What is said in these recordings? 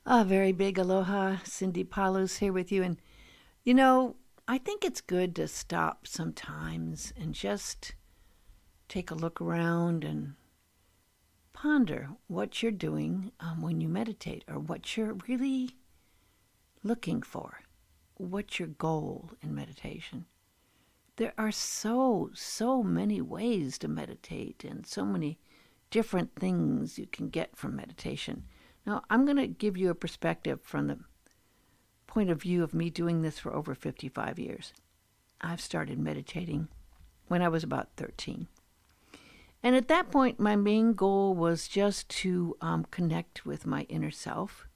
A very big aloha. Cindy Palos here with you. And, I think it's good to stop sometimes and just take a look around and ponder what you're doing when you meditate or what you're really looking for. What's your goal in meditation? There are so many ways to meditate and so many different things you can get from meditation. Now, I'm going to give you a perspective from the point of view of me doing this for over 55 years. I've started meditating when I was about 13. And at that point, my main goal was just to connect with my inner self.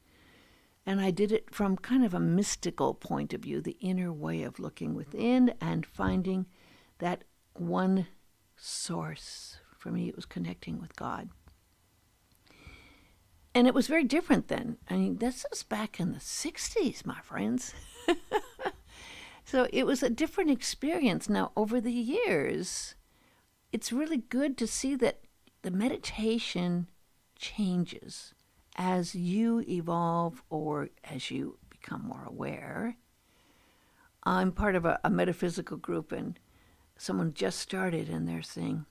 And I did it from kind of a mystical point of view, the inner way of looking within and finding that one source. For me, it was connecting with God. And it was very different then. I mean, this was back in the 60s, my friends. So it was a different experience. Now, over the years, it's really good to see that the meditation changes as you evolve or as you become more aware. I'm part of a metaphysical group, and someone just started, and they're saying,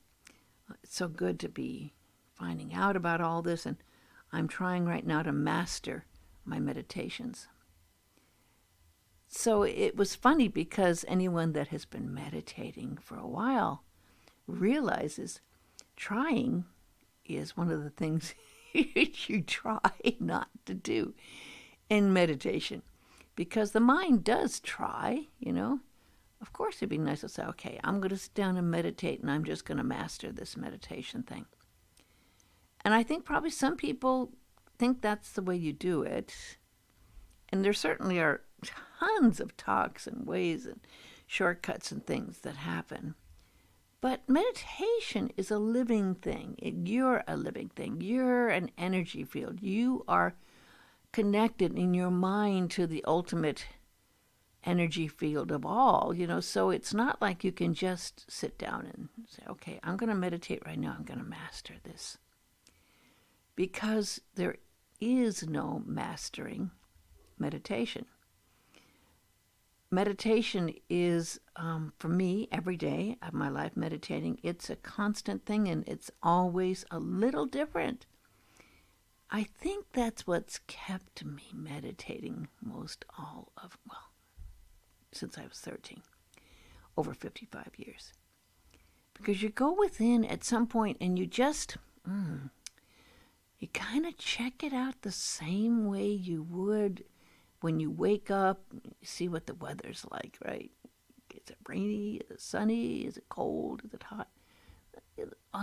it's so good to be finding out about all this, and I'm trying right now to master my meditations. So it was funny because anyone that has been meditating for a while realizes trying is one of the things you try not to do in meditation, because the mind does try. Of course it'd be nice to say, okay, I'm going to sit down and meditate and I'm just going to master this meditation thing. And I think probably some people think that's the way you do it. And there certainly are tons of talks and ways and shortcuts and things that happen. But meditation is a living thing. You're a living thing. You're an energy field. You are connected in your mind to the ultimate energy field of all, so it's not like you can just sit down and say, okay, I'm going to meditate right now. I'm going to master this. Because there is no mastering meditation. Meditation is, for me, every day of my life meditating, it's a constant thing and it's always a little different. I think that's what's kept me meditating since I was 13, over 55 years. Because you go within at some point and you just, you kind of check it out the same way you would when you wake up, you see what the weather's like, right? Is it rainy? Is it sunny? Is it cold? Is it hot?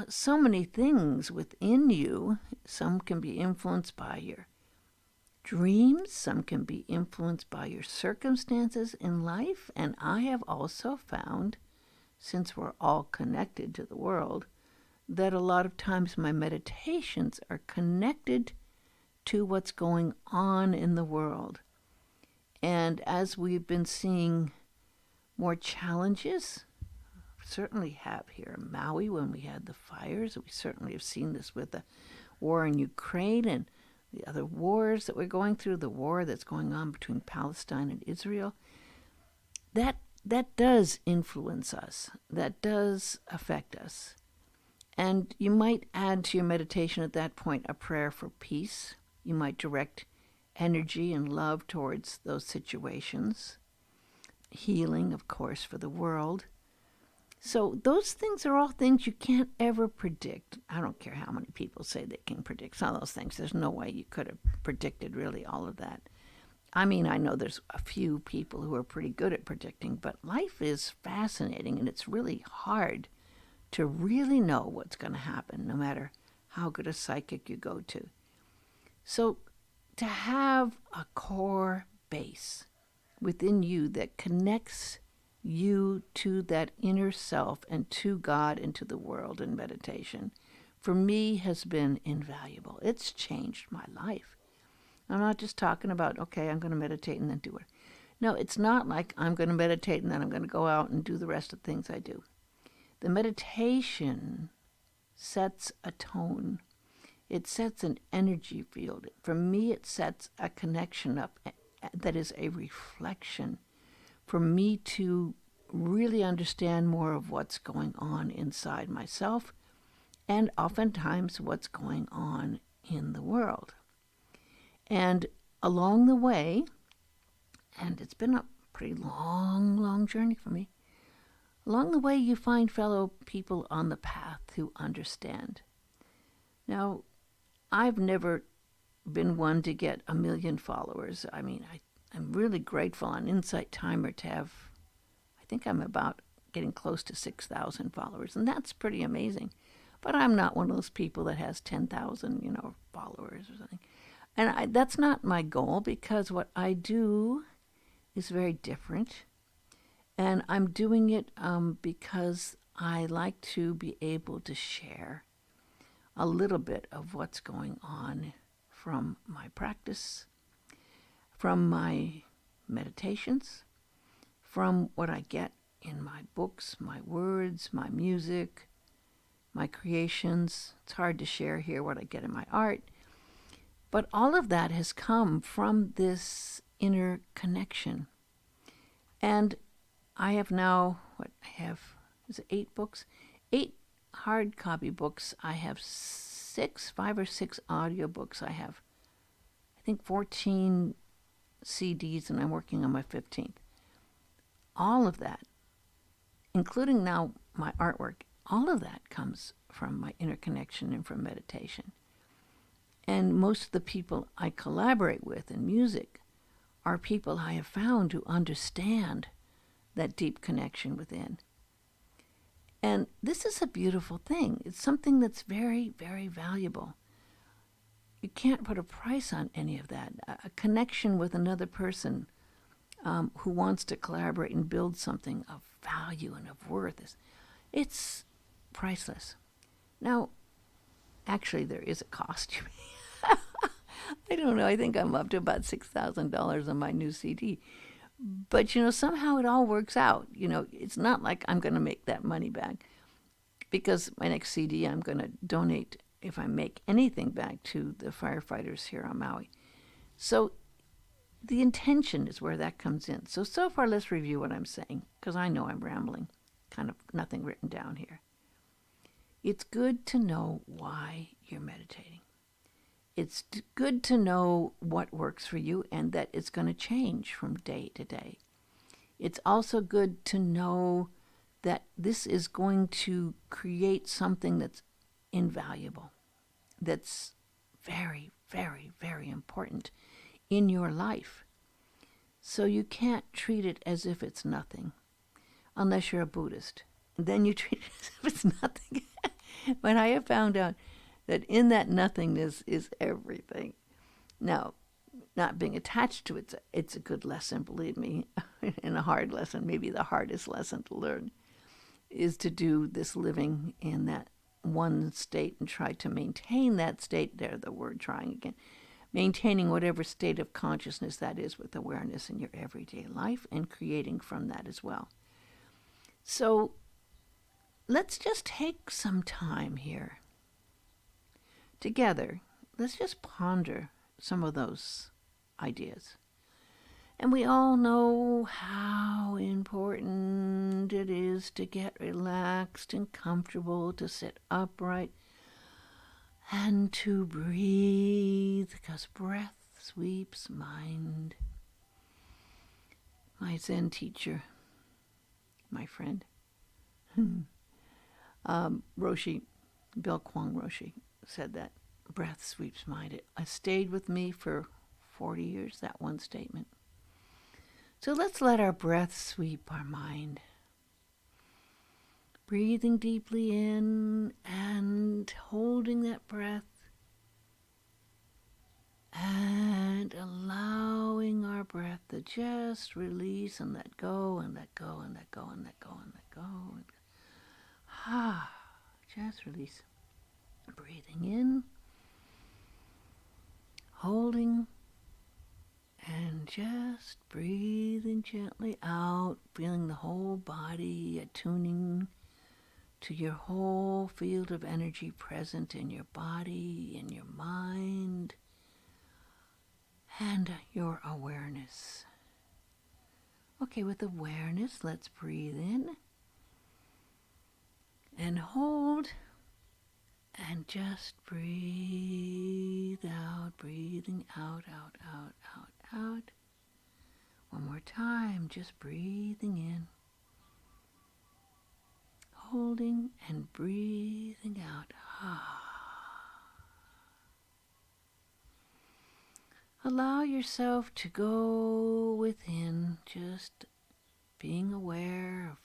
So many things within you. Some can be influenced by your dreams. Some can be influenced by your circumstances in life. And I have also found, since we're all connected to the world, that a lot of times my meditations are connected to what's going on in the world. And as we've been seeing more challenges, we certainly have here in Maui when we had the fires, we certainly have seen this with the war in Ukraine and the other wars that we're going through, the war that's going on between Palestine and Israel. That does influence us. That does affect us. And you might add to your meditation at that point a prayer for peace. You might direct energy and love towards those situations. Healing, of course, for the world. So those things are all things you can't ever predict. I don't care how many people say they can predict some of those things. There's no way you could have predicted really all of that. I mean, I know there's a few people who are pretty good at predicting, but life is fascinating and it's really hard to really know what's going to happen, no matter how good a psychic you go to. So to have a core base within you that connects you to that inner self and to God and to the world in meditation, for me has been invaluable. It's changed my life. I'm not just talking about, okay, I'm going to meditate and then do it. No, it's not like I'm going to meditate and then I'm going to go out and do the rest of the things I do. The meditation sets a tone. It sets an energy field. For me, it sets a connection up that is a reflection for me to really understand more of what's going on inside myself and oftentimes what's going on in the world. And along the way, and it's been a pretty long journey for me, along the way you find fellow people on the path who understand. Now, I've never been one to get 1 million followers. I mean, I'm really grateful on Insight Timer to have, I think I'm about getting close to 6,000 followers, and that's pretty amazing. But I'm not one of those people that has 10,000, followers or something. And that's not my goal, because what I do is very different. And I'm doing it because I like to be able to share a little bit of what's going on from my practice, from my meditations, from what I get in my books, my words, my music, my creations. It's hard to share here what I get in my art. But all of that has come from this inner connection. And I have now, is it 8 books? 8 hard copy books. I have 5 or 6 audio books. I have, I think, 14 CDs, and I'm working on my 15th. All of that, including now my artwork, all of that comes from my inner connection and from meditation. And most of the people I collaborate with in music are people I have found who understand that deep connection within. And this is a beautiful thing. It's something that's very, very valuable. You can't put a price on any of that. A connection with another person who wants to collaborate and build something of value and of worth, it's priceless. Now, actually, there is a cost. I don't know. I think I'm up to about $6,000 on my new CD. But, somehow it all works out. It's not like I'm going to make that money back, because my next CD I'm going to donate, if I make anything, back to the firefighters here on Maui. So the intention is where that comes in. So far, let's review what I'm saying, because I know I'm rambling. Kind of nothing written down here. It's good to know why you're meditating. It's good to know what works for you and that it's going to change from day to day. It's also good to know that this is going to create something that's invaluable, that's very, very, very important in your life. So you can't treat it as if it's nothing, unless you're a Buddhist. Then you treat it as if it's nothing. But I have found out that in that nothingness is everything. Now, not being attached to it, it's a good lesson, believe me, and a hard lesson, maybe the hardest lesson to learn, is to do this living in that one state and try to maintain that state. There, the word trying again. Maintaining whatever state of consciousness that is with awareness in your everyday life and creating from that as well. So let's just take some time here together. Let's just ponder some of those ideas. And we all know how important it is to get relaxed and comfortable, to sit upright and to breathe, because breath sweeps mind. My Zen teacher, my friend, Roshi, Bill Kwong Roshi, said that breath sweeps mind. It stayed with me for 40 years, that one statement. So let's let our breath sweep our mind. Breathing deeply in and holding that breath and allowing our breath to just release and let go and let go and let go and let go and let go. Just release. Breathing in, holding, and just breathing gently out, feeling the whole body attuning to your whole field of energy present in your body, in your mind, and your awareness. Okay, with awareness, let's breathe in and hold and just breathe out, breathing out, out, out, out, out. One more time, just breathing in, holding and breathing out. Allow yourself to go within, just being aware of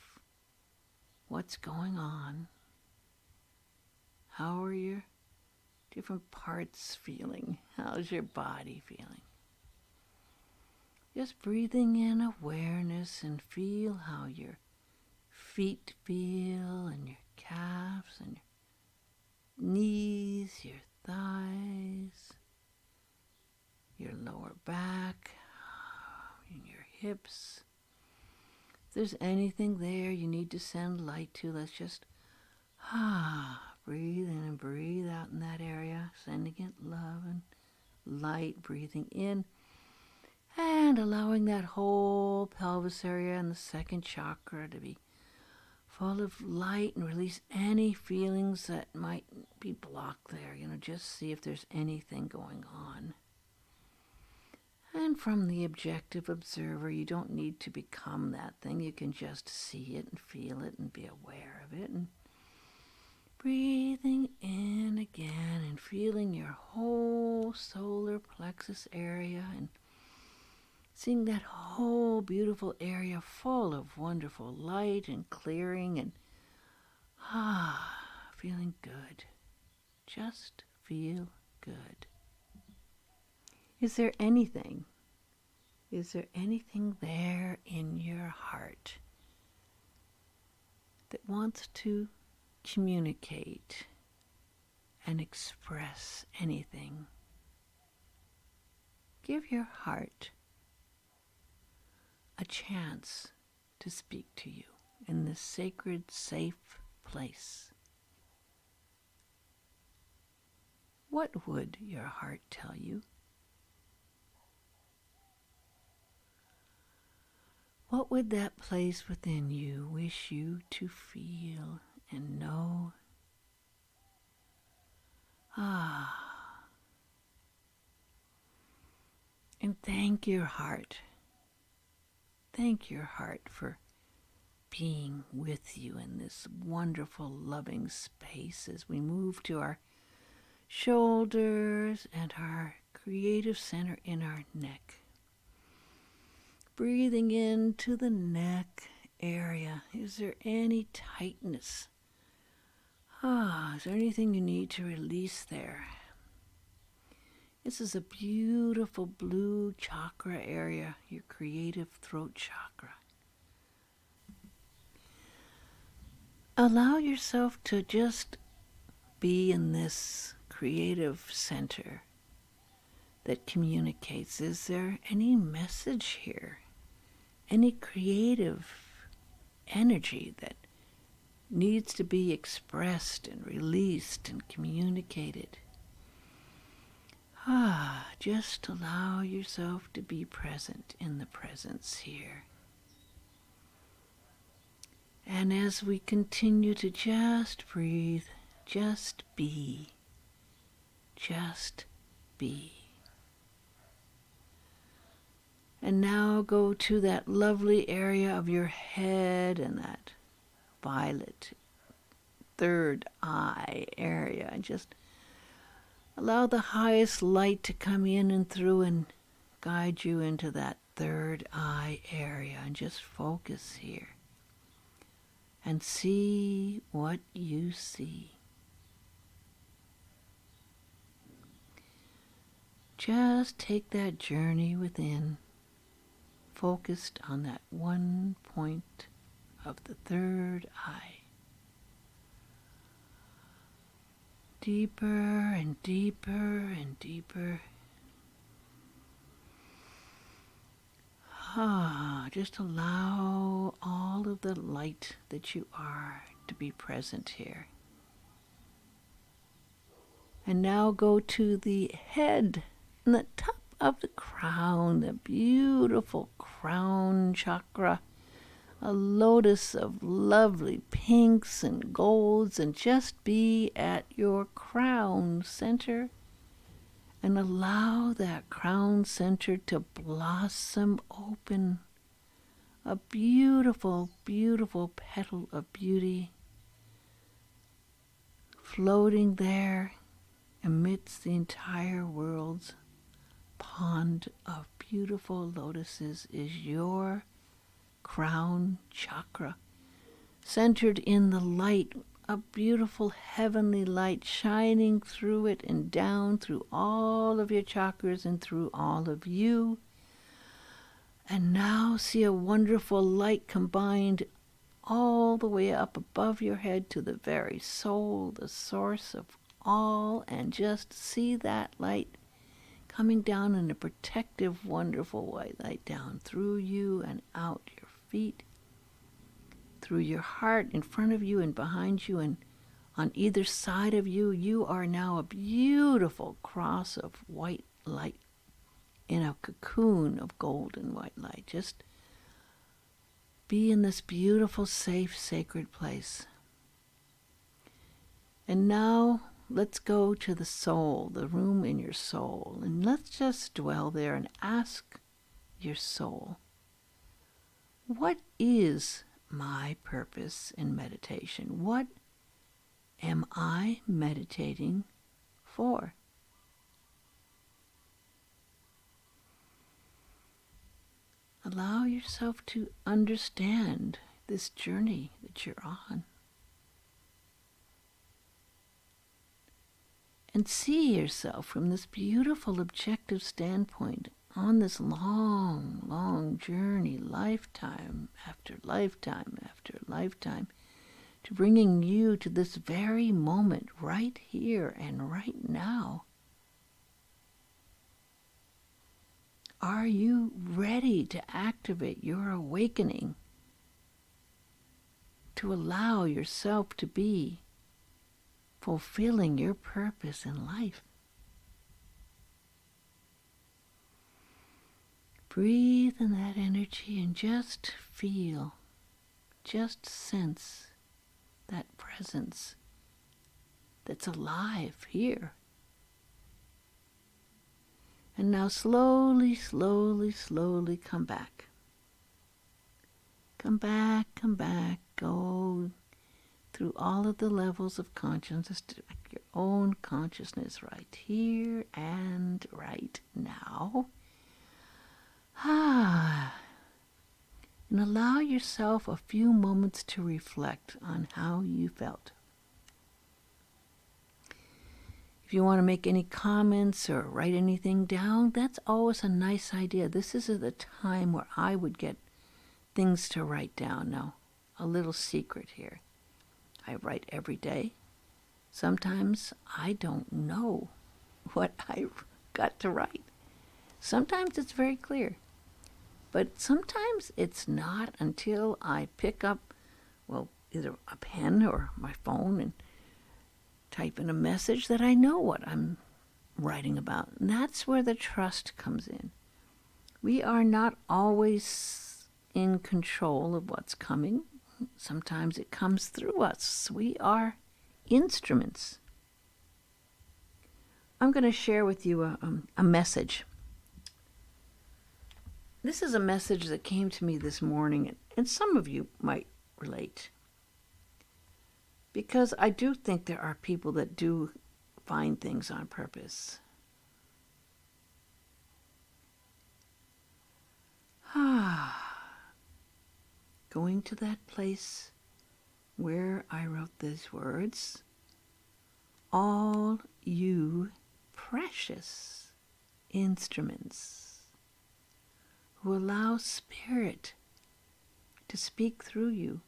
what's going on. How are your different parts feeling? How's your body feeling? Just breathing in awareness and feel how your feet feel and your calves and your knees, your thighs, your lower back, and your hips. If there's anything there you need to send light to, let's just breathe in and breathe out in that area, sending it love and light, breathing in and allowing that whole pelvis area and the second chakra to be full of light, and release any feelings that might be blocked there. Just see if there's anything going on. And from the objective observer, you don't need to become that thing. You can just see it and feel it and be aware of it. And breathing in again and feeling your whole solar plexus area and seeing that whole beautiful area full of wonderful light and clearing and feeling good. Just feel good. Is there anything there in your heart that wants to communicate and express anything? Give your heart a chance to speak to you in this sacred, safe place. What would your heart tell you? What would that place within you wish you to feel and know? And thank your heart. Thank your heart for being with you in this wonderful, loving space as we move to our shoulders and our creative center in our neck. Breathing into the neck area. Is there any tightness? Is there anything you need to release there? This is a beautiful blue chakra area, your creative throat chakra. Allow yourself to just be in this creative center that communicates. Is there any message here? Any creative energy that needs to be expressed and released and communicated? Just allow yourself to be present in the presence here. And as we continue to just breathe, just be. Just be. And now go to that lovely area of your head and that violet third eye area, and just allow the highest light to come in and through and guide you into that third eye area, and just focus here and see what you see. Just take that journey within, focused on that one point of the third eye. Deeper and deeper and deeper. Just allow all of the light that you are to be present here. And now go to the head and the top of the crown, the beautiful crown chakra, a lotus of lovely pinks and golds, and just be at your crown center and allow that crown center to blossom open, a beautiful, beautiful petal of beauty floating there amidst the entire world's pond of beautiful lotuses is your crown chakra, centered in the light, a beautiful heavenly light shining through it and down through all of your chakras and through all of you. And now see a wonderful light combined all the way up above your head to the very soul, the source of all, and just see that light coming down in a protective, wonderful white light down through you and out your feet, through your heart, in front of you and behind you, and on either side of you. You are now a beautiful cross of white light in a cocoon of golden white light. Just be in this beautiful, safe, sacred place. And now let's go to the soul, the room in your soul, and let's just dwell there and ask your soul, what is my purpose in meditation? What am I meditating for? Allow yourself to understand this journey that you're on. And see yourself from this beautiful objective standpoint on this long, long journey, lifetime after lifetime after lifetime, to bringing you to this very moment right here and right now. Are you ready to activate your awakening, to allow yourself to be fulfilling your purpose in life? Breathe in that energy and just feel, just sense that presence that's alive here. And now slowly, slowly, slowly come back. Come back, come back. Go through all of the levels of consciousness to your own consciousness right here and right now. And allow yourself a few moments to reflect on how you felt. If you want to make any comments or write anything down, that's always a nice idea. This is the time where I would get things to write down. Now, a little secret here. I write every day. Sometimes I don't know what I've got to write. Sometimes it's very clear. But sometimes it's not until I pick up, either a pen or my phone and type in a message that I know what I'm writing about. And that's where the trust comes in. We are not always in control of what's coming. Sometimes it comes through us. We are instruments. I'm going to share with you a message. This is a message that came to me this morning, and some of you might relate. Because I do think there are people that do find things on purpose. Going to that place where I wrote these words, all you precious instruments who allow Spirit to speak through you,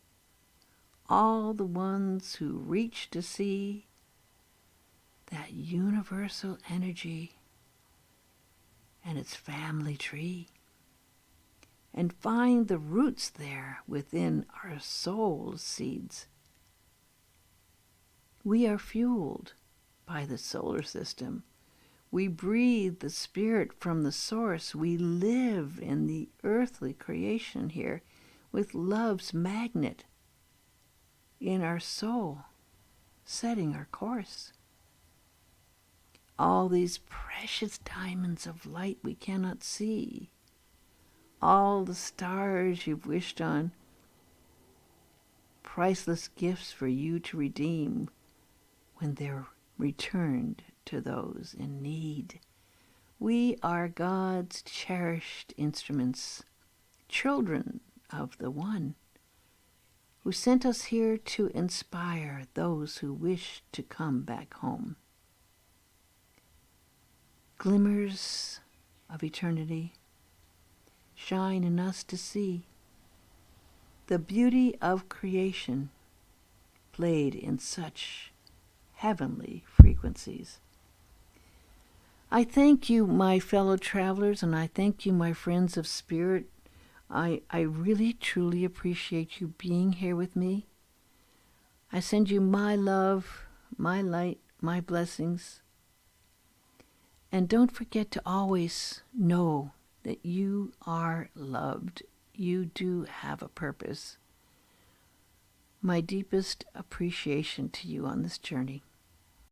all the ones who reach to see that universal energy and its family tree, and find the roots there within our soul seeds We are fueled by the solar system. We breathe the spirit from the source. We live in the earthly creation here with love's magnet in our soul, setting our course. All these precious diamonds of light we cannot see, all the stars you've wished on, priceless gifts for you to redeem when they're returned to those in need. We are God's cherished instruments, children of the One, who sent us here to inspire those who wish to come back home. Glimmers of eternity shine in us to see the beauty of creation played in such heavenly frequencies. I thank you, my fellow travelers, and I thank you, my friends of spirit. I really, truly appreciate you being here with me. I send you my love, my light, my blessings. And don't forget to always know that you are loved. You do have a purpose. My deepest appreciation to you on this journey.